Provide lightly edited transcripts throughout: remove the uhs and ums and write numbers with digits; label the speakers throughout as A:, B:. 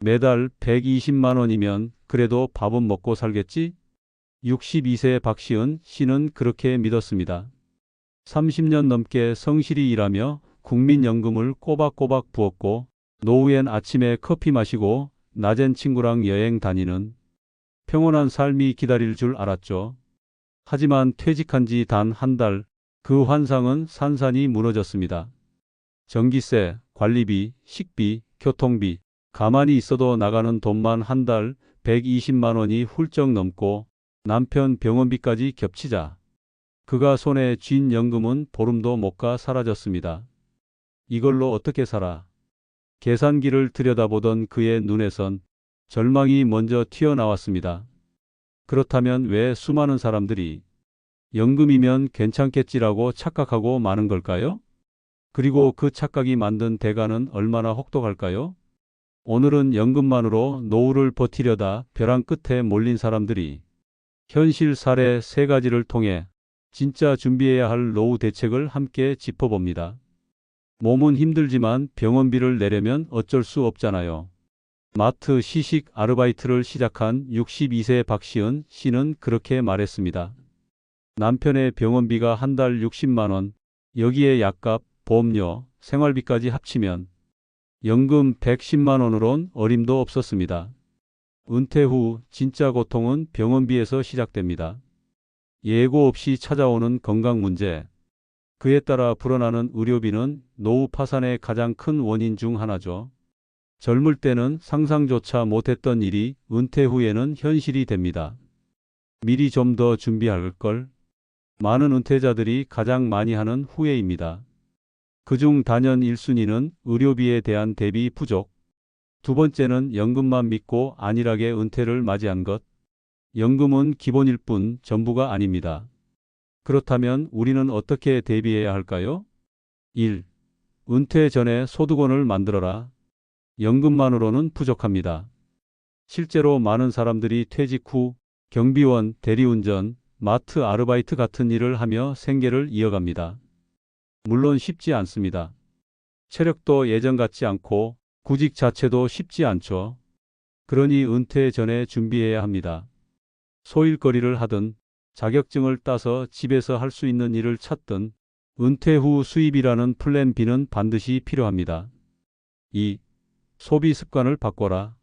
A: 매달 120만 원이면 그래도 밥은 먹고 살겠지? 62세 박시은 씨는 그렇게 믿었습니다. 30년 넘게 성실히 일하며 국민연금을 꼬박꼬박 부었고 노후엔 아침에 커피 마시고 낮엔 친구랑 여행 다니는 평온한 삶이 기다릴 줄 알았죠. 하지만 퇴직한 지 단 한 달, 그 환상은 산산이 무너졌습니다. 전기세, 관리비, 식비, 교통비, 가만히 있어도 나가는 돈만 한 달 120만 원이 훌쩍 넘고 남편 병원비까지 겹치자 그가 손에 쥔 연금은 보름도 못 가 사라졌습니다. 이걸로 어떻게 살아? 계산기를 들여다보던 그의 눈에선 절망이 먼저 튀어나왔습니다. 그렇다면 왜 수많은 사람들이 연금이면 괜찮겠지라고 착각하고 마는 걸까요? 그리고 그 착각이 만든 대가는 얼마나 혹독할까요? 오늘은 연금만으로 노후를 버티려다 벼랑 끝에 몰린 사람들이 현실 사례 3가지를 통해 진짜 준비해야 할 노후 대책을 함께 짚어봅니다. 몸은 힘들지만 병원비를 내려면 어쩔 수 없잖아요. 마트 시식 아르바이트를 시작한 62세 박시은 씨는 그렇게 말했습니다. 남편의 병원비가 한 달 60만 원, 여기에 약값, 보험료, 생활비까지 합치면 연금 110만 원으론 어림도 없었습니다. 은퇴 후 진짜 고통은 병원비에서 시작됩니다. 예고 없이 찾아오는 건강 문제, 그에 따라 불어나는 의료비는 노후 파산의 가장 큰 원인 중 하나죠. 젊을 때는 상상조차 못했던 일이 은퇴 후에는 현실이 됩니다. 미리 좀 더 준비할 걸. 많은 은퇴자들이 가장 많이 하는 후회입니다. 그중 단연 1순위는 의료비에 대한 대비 부족. 두 번째는 연금만 믿고 안일하게 은퇴를 맞이한 것. 연금은 기본일 뿐 전부가 아닙니다. 그렇다면 우리는 어떻게 대비해야 할까요? 1. 은퇴 전에 소득원을 만들어라. 연금만으로는 부족합니다. 실제로 많은 사람들이 퇴직 후 경비원, 대리운전, 마트 아르바이트 같은 일을 하며 생계를 이어갑니다. 물론 쉽지 않습니다. 체력도 예전 같지 않고 구직 자체도 쉽지 않죠. 그러니 은퇴 전에 준비해야 합니다. 소일거리를 하든 자격증을 따서 집에서 할 수 있는 일을 찾든 은퇴 후 수입이라는 플랜 B는 반드시 필요합니다. 2. 소비 습관을 바꿔라.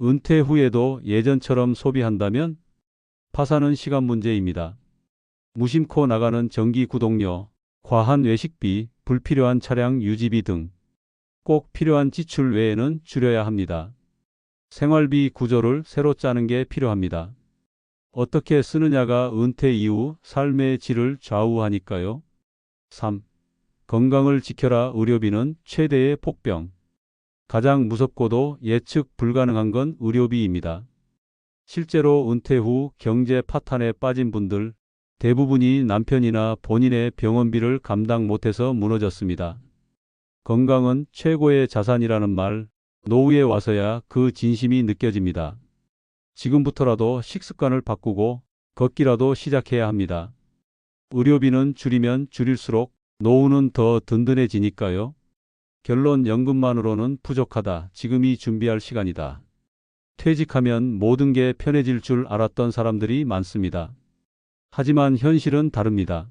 A: 은퇴 후에도 예전처럼 소비한다면 파산은 시간 문제입니다. 무심코 나가는 전기 구독료, 과한 외식비, 불필요한 차량 유지비 등 꼭 필요한 지출 외에는 줄여야 합니다. 생활비 구조를 새로 짜는 게 필요합니다. 어떻게 쓰느냐가 은퇴 이후 삶의 질을 좌우하니까요. 3. 건강을 지켜라. 의료비는 최대의 폭병. 가장 무섭고도 예측 불가능한 건 의료비입니다. 실제로 은퇴 후 경제 파탄에 빠진 분들 대부분이 남편이나 본인의 병원비를 감당 못해서 무너졌습니다. 건강은 최고의 자산이라는 말, 노후에 와서야 그 진심이 느껴집니다. 지금부터라도 식습관을 바꾸고 걷기라도 시작해야 합니다. 의료비는 줄이면 줄일수록 노후는 더 든든해지니까요. 결론, 연금만으로는 부족하다. 지금이 준비할 시간이다. 퇴직하면 모든 게 편해질 줄 알았던 사람들이 많습니다. 하지만 현실은 다릅니다.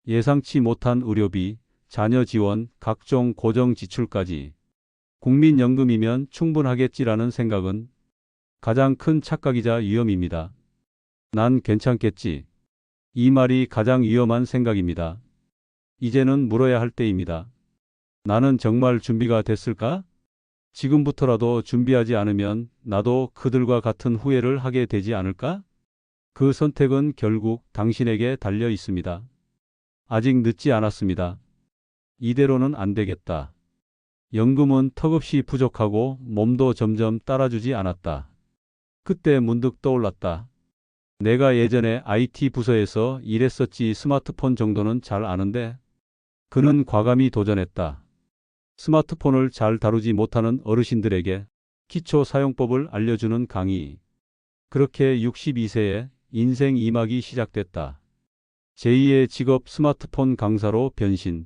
A: 예상치 못한 의료비, 자녀 지원, 각종 고정 지출까지 국민연금이면 충분하겠지라는 생각은 가장 큰 착각이자 위험입니다. 난 괜찮겠지. 이 말이 가장 위험한 생각입니다. 이제는 물어야 할 때입니다. 나는 정말 준비가 됐을까? 지금부터라도 준비하지 않으면 나도 그들과 같은 후회를 하게 되지 않을까? 그 선택은 결국 당신에게 달려 있습니다. 아직 늦지 않았습니다. 이대로는 안 되겠다. 연금은 턱없이 부족하고 몸도 점점 따라주지 않았다. 그때 문득 떠올랐다. 내가 예전에 IT 부서에서 일했었지. 스마트폰 정도는 잘 아는데. 그는 과감히 도전했다. 스마트폰을 잘 다루지 못하는 어르신들에게 기초 사용법을 알려주는 강의. 그렇게 62세에 인생 2막이 시작됐다. 제2의 직업 스마트폰 강사로 변신.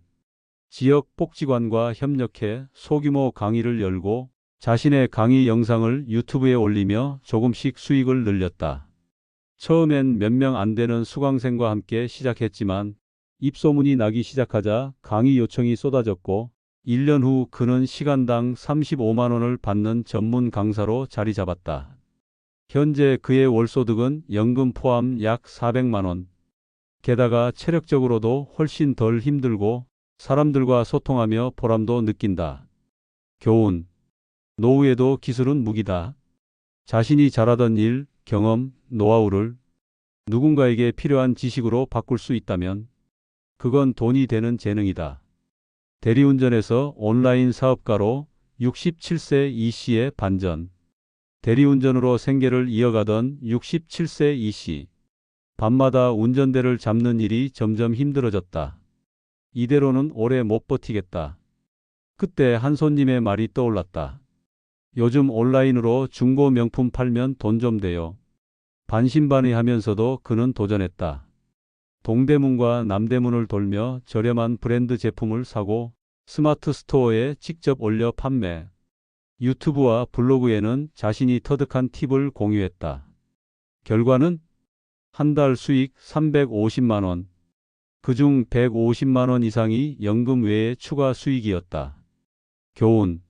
A: 지역 복지관과 협력해 소규모 강의를 열고 자신의 강의 영상을 유튜브에 올리며 조금씩 수익을 늘렸다. 처음엔 몇 명 안 되는 수강생과 함께 시작했지만 입소문이 나기 시작하자 강의 요청이 쏟아졌고 1년 후 그는 시간당 35만 원을 받는 전문 강사로 자리 잡았다. 현재 그의 월소득은 연금 포함 약 400만 원. 게다가 체력적으로도 훨씬 덜 힘들고 사람들과 소통하며 보람도 느낀다. 교훈. 노후에도 기술은 무기다. 자신이 잘하던 일, 경험, 노하우를 누군가에게 필요한 지식으로 바꿀 수 있다면 그건 돈이 되는 재능이다. 대리운전에서 온라인 사업가로 67세 이 씨의 반전. 대리운전으로 생계를 이어가던 67세 이 씨. 밤마다 운전대를 잡는 일이 점점 힘들어졌다. 이대로는 오래 못 버티겠다. 그때 한 손님의 말이 떠올랐다. 요즘 온라인으로 중고 명품 팔면 돈 좀 돼요. 반신반의하면서도 그는 도전했다. 동대문과 남대문을 돌며 저렴한 브랜드 제품을 사고 스마트 스토어에 직접 올려 판매. 유튜브와 블로그에는 자신이 터득한 팁을 공유했다. 결과는 한 달 수익 350만 원. 그중 150만 원 이상이 연금 외의 추가 수익이었다. 교훈.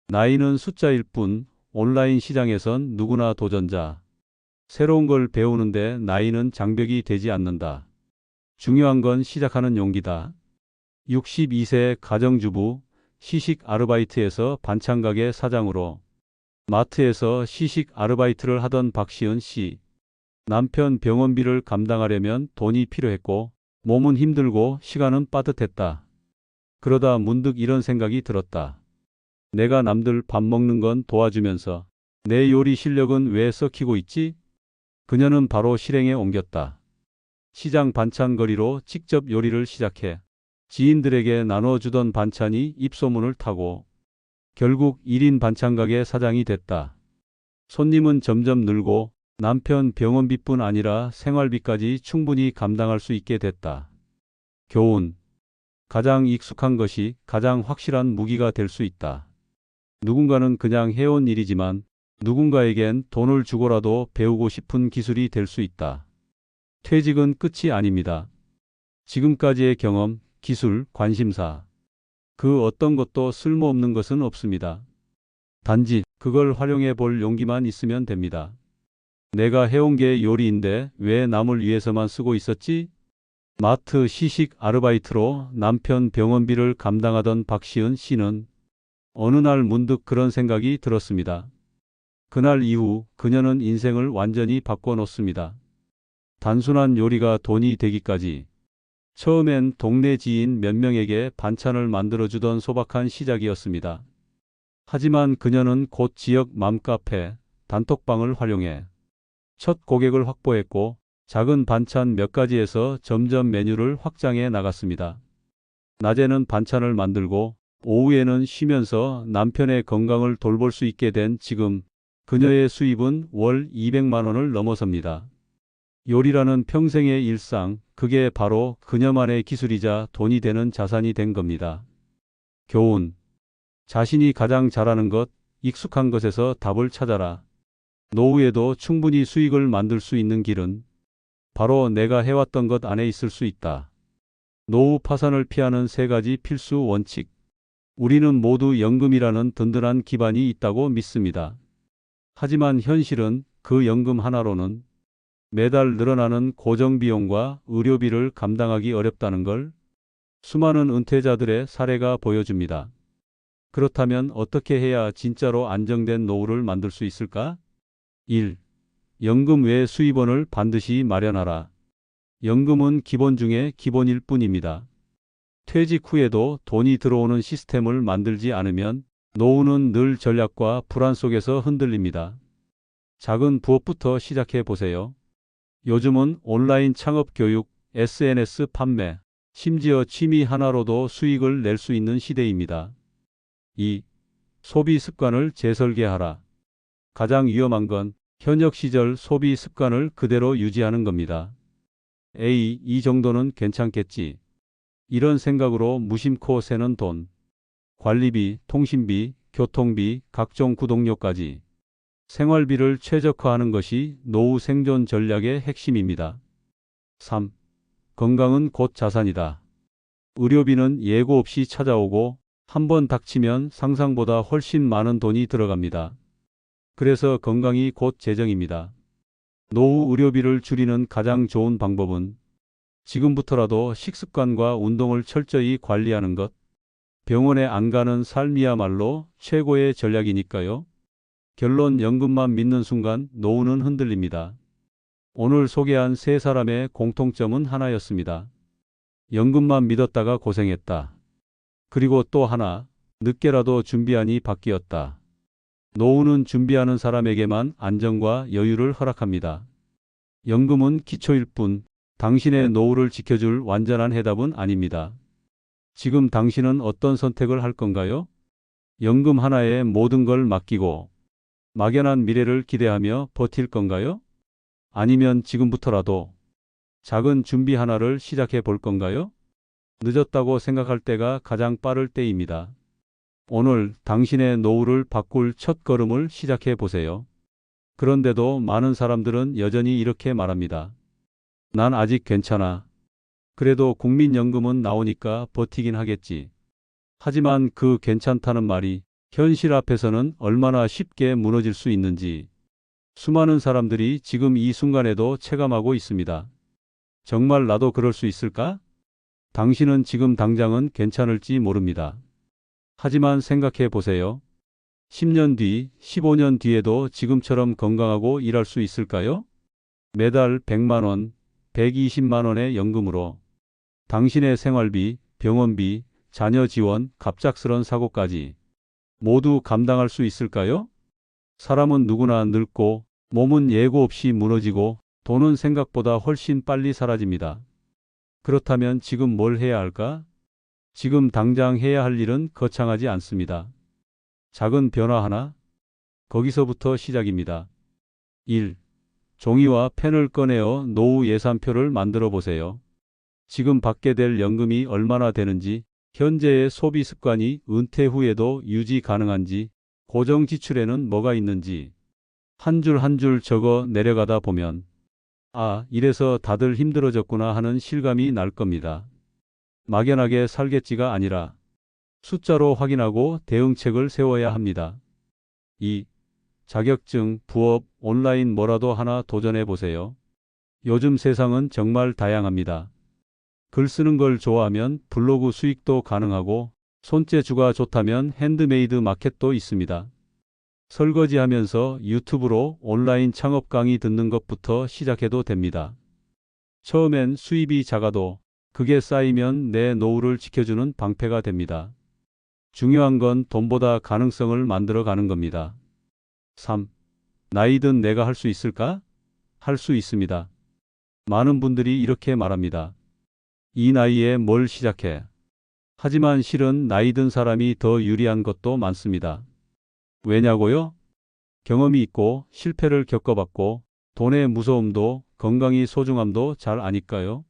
A: 나이는 숫자일 뿐 온라인 시장에선 누구나 도전자. 새로운 걸 배우는데 나이는 장벽이 되지 않는다. 중요한 건 시작하는 용기다. 62세 가정주부, 시식 아르바이트에서 반찬가게 사장으로 마트에서 시식 아르바이트를 하던 박시은 씨. 남편 병원비를 감당하려면 돈이 필요했고 몸은 힘들고 시간은 빠듯했다. 그러다 문득 이런 생각이 들었다. 내가 남들 밥 먹는 건 도와주면서 내 요리 실력은 왜 썩히고 있지? 그녀는 바로 실행에 옮겼다. 시장 반찬거리로 직접 요리를 시작해 지인들에게 나눠주던 반찬이 입소문을 타고 결국 1인 반찬가게 사장이 됐다. 손님은 점점 늘고 남편 병원비뿐 아니라 생활비까지 충분히 감당할 수 있게 됐다. 교훈. 가장 익숙한 것이 가장 확실한 무기가 될 수 있다. 누군가는 그냥 해온 일이지만 누군가에겐 돈을 주고라도 배우고 싶은 기술이 될 수 있다. 퇴직은 끝이 아닙니다. 지금까지의 경험, 기술, 관심사. 그 어떤 것도 쓸모없는 것은 없습니다. 단지 그걸 활용해 볼 용기만 있으면 됩니다. 내가 해온 게 요리인데 왜 남을 위해서만 쓰고 있었지? 마트 시식 아르바이트로 남편 병원비를 감당하던 박시은 씨는 어느 날 문득 그런 생각이 들었습니다. 그날 이후 그녀는 인생을 완전히 바꿔놓습니다. 단순한 요리가 돈이 되기까지. 처음엔 동네 지인 몇 명에게 반찬을 만들어주던 소박한 시작이었습니다. 하지만 그녀는 곧 지역 맘카페, 단톡방을 활용해 첫 고객을 확보했고 작은 반찬 몇 가지에서 점점 메뉴를 확장해 나갔습니다. 낮에는 반찬을 만들고 오후에는 쉬면서 남편의 건강을 돌볼 수 있게 된 지금 그녀의 수입은 월 200만 원을 넘어섭니다. 요리라는 평생의 일상, 그게 바로 그녀만의 기술이자 돈이 되는 자산이 된 겁니다. 교훈. 자신이 가장 잘하는 것, 익숙한 것에서 답을 찾아라. 노후에도 충분히 수익을 만들 수 있는 길은 바로 내가 해왔던 것 안에 있을 수 있다. 노후 파산을 피하는 3가지 필수 원칙. 우리는 모두 연금이라는 든든한 기반이 있다고 믿습니다. 하지만 현실은 그 연금 하나로는 매달 늘어나는 고정비용과 의료비를 감당하기 어렵다는 걸 수많은 은퇴자들의 사례가 보여줍니다. 그렇다면 어떻게 해야 진짜로 안정된 노후를 만들 수 있을까? 1. 연금 외 수입원을 반드시 마련하라. 연금은 기본 중에 기본일 뿐입니다. 퇴직 후에도 돈이 들어오는 시스템을 만들지 않으면 노후는 늘 전략과 불안 속에서 흔들립니다. 작은 부업부터 시작해 보세요. 요즘은 온라인 창업 교육, SNS 판매, 심지어 취미 하나로도 수익을 낼 수 있는 시대입니다. 2. 소비 습관을 재설계하라. 가장 위험한 건 현역 시절 소비 습관을 그대로 유지하는 겁니다. 에이, 이 정도는 괜찮겠지. 이런 생각으로 무심코 새는 돈, 관리비, 통신비, 교통비, 각종 구독료까지 생활비를 최적화하는 것이 노후 생존 전략의 핵심입니다. 3. 건강은 곧 자산이다. 의료비는 예고 없이 찾아오고 한번 닥치면 상상보다 훨씬 많은 돈이 들어갑니다. 그래서 건강이 곧 재정입니다. 노후 의료비를 줄이는 가장 좋은 방법은 지금부터라도 식습관과 운동을 철저히 관리하는 것. 병원에 안 가는 삶이야말로 최고의 전략이니까요. 결론 연금만 믿는 순간 노후는 흔들립니다. 오늘 소개한 세 사람의 공통점은 하나였습니다. 연금만 믿었다가 고생했다. 그리고 또 하나, 늦게라도 준비하니 바뀌었다. 노후는 준비하는 사람에게만 안정과 여유를 허락합니다. 연금은 기초일 뿐 당신의 노후를 지켜줄 완전한 해답은 아닙니다. 지금 당신은 어떤 선택을 할 건가요? 연금 하나에 모든 걸 맡기고 막연한 미래를 기대하며 버틸 건가요? 아니면 지금부터라도 작은 준비 하나를 시작해 볼 건가요? 늦었다고 생각할 때가 가장 빠를 때입니다. 오늘 당신의 노후를 바꿀 첫 걸음을 시작해 보세요. 그런데도 많은 사람들은 여전히 이렇게 말합니다. 난 아직 괜찮아. 그래도 국민연금은 나오니까 버티긴 하겠지. 하지만 그 괜찮다는 말이 현실 앞에서는 얼마나 쉽게 무너질 수 있는지 수많은 사람들이 지금 이 순간에도 체감하고 있습니다. 정말 나도 그럴 수 있을까? 당신은 지금 당장은 괜찮을지 모릅니다. 하지만 생각해 보세요. 10년 뒤, 15년 뒤에도 지금처럼 건강하고 일할 수 있을까요? 매달 100만 원, 120만 원의 연금으로 당신의 생활비, 병원비, 자녀 지원, 갑작스런 사고까지 모두 감당할 수 있을까요? 사람은 누구나 늙고 몸은 예고 없이 무너지고 돈은 생각보다 훨씬 빨리 사라집니다. 그렇다면 지금 뭘 해야 할까? 지금 당장 해야 할 일은 거창하지 않습니다. 작은 변화 하나? 거기서부터 시작입니다. 1. 종이와 펜을 꺼내어 노후 예산표를 만들어 보세요. 지금 받게 될 연금이 얼마나 되는지, 현재의 소비 습관이 은퇴 후에도 유지 가능한지, 고정 지출에는 뭐가 있는지 한 줄 한 줄 적어 내려가다 보면 아, 이래서 다들 힘들어졌구나 하는 실감이 날 겁니다. 막연하게 살겠지가 아니라 숫자로 확인하고 대응책을 세워야 합니다. 2. 자격증, 부업, 온라인 뭐라도 하나 도전해 보세요. 요즘 세상은 정말 다양합니다. 글 쓰는 걸 좋아하면 블로그 수익도 가능하고 손재주가 좋다면 핸드메이드 마켓도 있습니다. 설거지하면서 유튜브로 온라인 창업 강의 듣는 것부터 시작해도 됩니다. 처음엔 수입이 작아도 그게 쌓이면 내 노후를 지켜주는 방패가 됩니다. 중요한 건 돈보다 가능성을 만들어 가는 겁니다. 3. 나이든 내가 할 수 있을까? 할 수 있습니다. 많은 분들이 이렇게 말합니다. 이 나이에 뭘 시작해? 하지만 실은 나이 든 사람이 더 유리한 것도 많습니다. 왜냐고요? 경험이 있고 실패를 겪어봤고 돈의 무서움도 건강이 소중함도 잘 아니까요.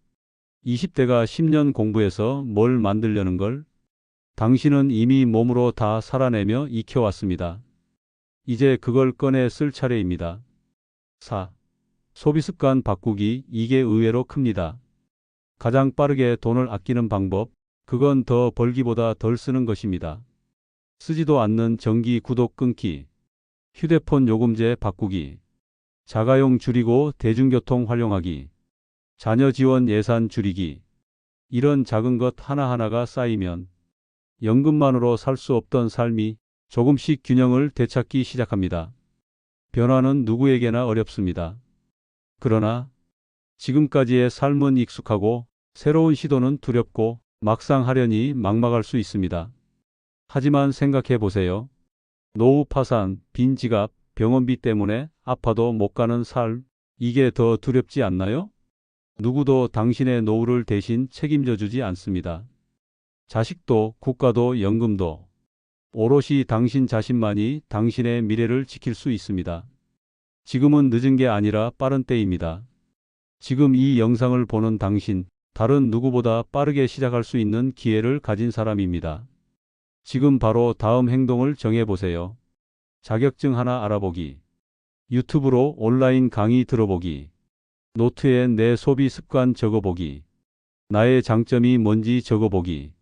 A: 20대가 10년 공부해서 뭘 만들려는 걸 당신은 이미 몸으로 다 살아내며 익혀왔습니다. 이제 그걸 꺼내 쓸 차례입니다. 4. 소비 습관 바꾸기, 이게 의외로 큽니다. 가장 빠르게 돈을 아끼는 방법, 그건 더 벌기보다 덜 쓰는 것입니다. 쓰지도 않는 전기 구독 끊기, 휴대폰 요금제 바꾸기, 자가용 줄이고 대중교통 활용하기, 자녀 지원 예산 줄이기. 이런 작은 것 하나하나가 쌓이면 연금만으로 살 수 없던 삶이 조금씩 균형을 되찾기 시작합니다. 변화는 누구에게나 어렵습니다. 그러나 지금까지의 삶은 익숙하고 새로운 시도는 두렵고 막상 하려니 막막할 수 있습니다. 하지만 생각해 보세요. 노후 파산, 빈 지갑, 병원비 때문에 아파도 못 가는 삶, 이게 더 두렵지 않나요? 누구도 당신의 노후를 대신 책임져 주지 않습니다. 자식도, 국가도, 연금도. 오롯이 당신 자신만이 당신의 미래를 지킬 수 있습니다. 지금은 늦은 게 아니라 빠른 때입니다. 지금 이 영상을 보는 당신, 다른 누구보다 빠르게 시작할 수 있는 기회를 가진 사람입니다. 지금 바로 다음 행동을 정해보세요. 자격증 하나 알아보기. 유튜브로 온라인 강의 들어보기. 노트에 내 소비 습관 적어보기. 나의 장점이 뭔지 적어보기.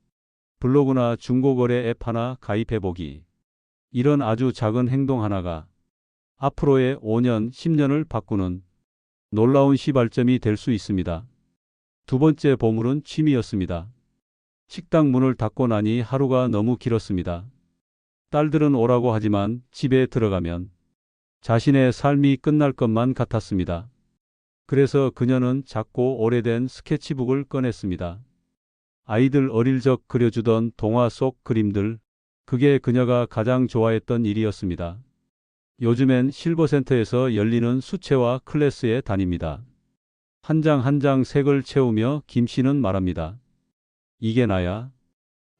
A: 블로그나 중고거래 앱 하나 가입해보기. 이런 아주 작은 행동 하나가 앞으로의 5년, 10년을 바꾸는 놀라운 시발점이 될 수 있습니다. 두 번째 보물은 취미였습니다. 식당 문을 닫고 나니 하루가 너무 길었습니다. 딸들은 오라고 하지만 집에 들어가면 자신의 삶이 끝날 것만 같았습니다. 그래서 그녀는 작고 오래된 스케치북을 꺼냈습니다. 아이들 어릴 적 그려주던 동화 속 그림들, 그게 그녀가 가장 좋아했던 일이었습니다. 요즘엔 실버센터에서 열리는 수채화 클래스에 다닙니다. 한 장 한 장 색을 채우며 김 씨는 말합니다. 이게 나야.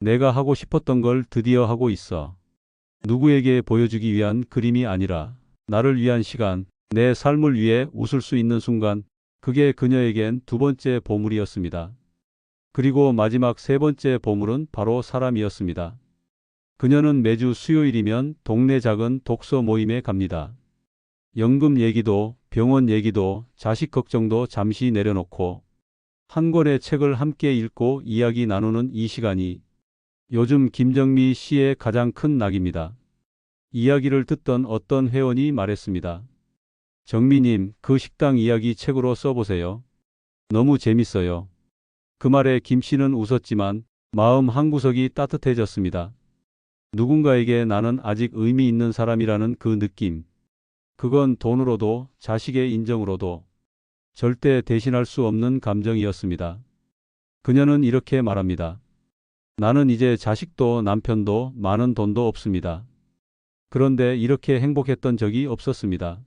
A: 내가 하고 싶었던 걸 드디어 하고 있어. 누구에게 보여주기 위한 그림이 아니라 나를 위한 시간, 내 삶을 위해 웃을 수 있는 순간, 그게 그녀에겐 두 번째 보물이었습니다. 그리고 마지막 세 번째 보물은 바로 사람이었습니다. 그녀는 매주 수요일이면 동네 작은 독서 모임에 갑니다. 연금 얘기도 병원 얘기도 자식 걱정도 잠시 내려놓고 한 권의 책을 함께 읽고 이야기 나누는 이 시간이 요즘 김정미 씨의 가장 큰 낙입니다. 이야기를 듣던 어떤 회원이 말했습니다. 정미님, 그 식당 이야기 책으로 써보세요. 너무 재밌어요. 그 말에 김 씨는 웃었지만 마음 한구석이 따뜻해졌습니다. 누군가에게 나는 아직 의미 있는 사람이라는 그 느낌. 그건 돈으로도 자식의 인정으로도 절대 대신할 수 없는 감정이었습니다. 그녀는 이렇게 말합니다. 나는 이제 자식도 남편도 많은 돈도 없습니다. 그런데 이렇게 행복했던 적이 없었습니다.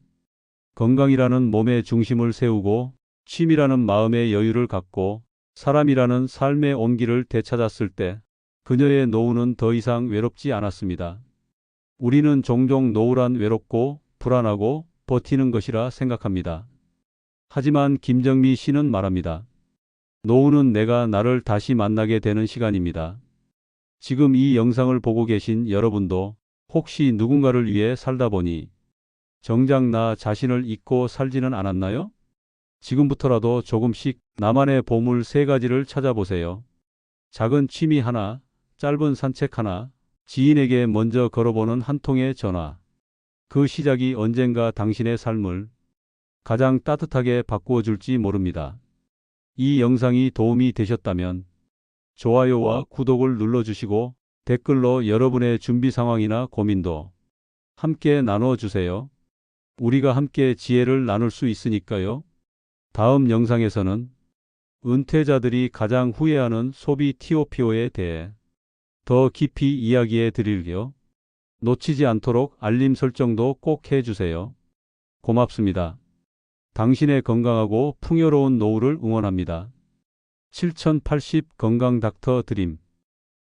A: 건강이라는 몸의 중심을 세우고 취미라는 마음의 여유를 갖고 사람이라는 삶의 온기를 되찾았을 때 그녀의 노후는 더 이상 외롭지 않았습니다. 우리는 종종 노후란 외롭고 불안하고 버티는 것이라 생각합니다. 하지만 김정미 씨는 말합니다. 노후는 내가 나를 다시 만나게 되는 시간입니다. 지금 이 영상을 보고 계신 여러분도 혹시 누군가를 위해 살다 보니 정작 나 자신을 잊고 살지는 않았나요? 지금부터라도 조금씩 나만의 보물 세 가지를 찾아보세요. 작은 취미 하나, 짧은 산책 하나, 지인에게 먼저 걸어보는 한 통의 전화. 그 시작이 언젠가 당신의 삶을 가장 따뜻하게 바꾸어 줄지 모릅니다. 이 영상이 도움이 되셨다면 좋아요와 구독을 눌러주시고 댓글로 여러분의 준비 상황이나 고민도 함께 나누어주세요. 우리가 함께 지혜를 나눌 수 있으니까요. 다음 영상에서는 은퇴자들이 가장 후회하는 소비 TOPO에 대해 더 깊이 이야기해 드릴게요. 놓치지 않도록 알림 설정도 꼭 해주세요. 고맙습니다. 당신의 건강하고 풍요로운 노후를 응원합니다. 7080 건강 닥터 드림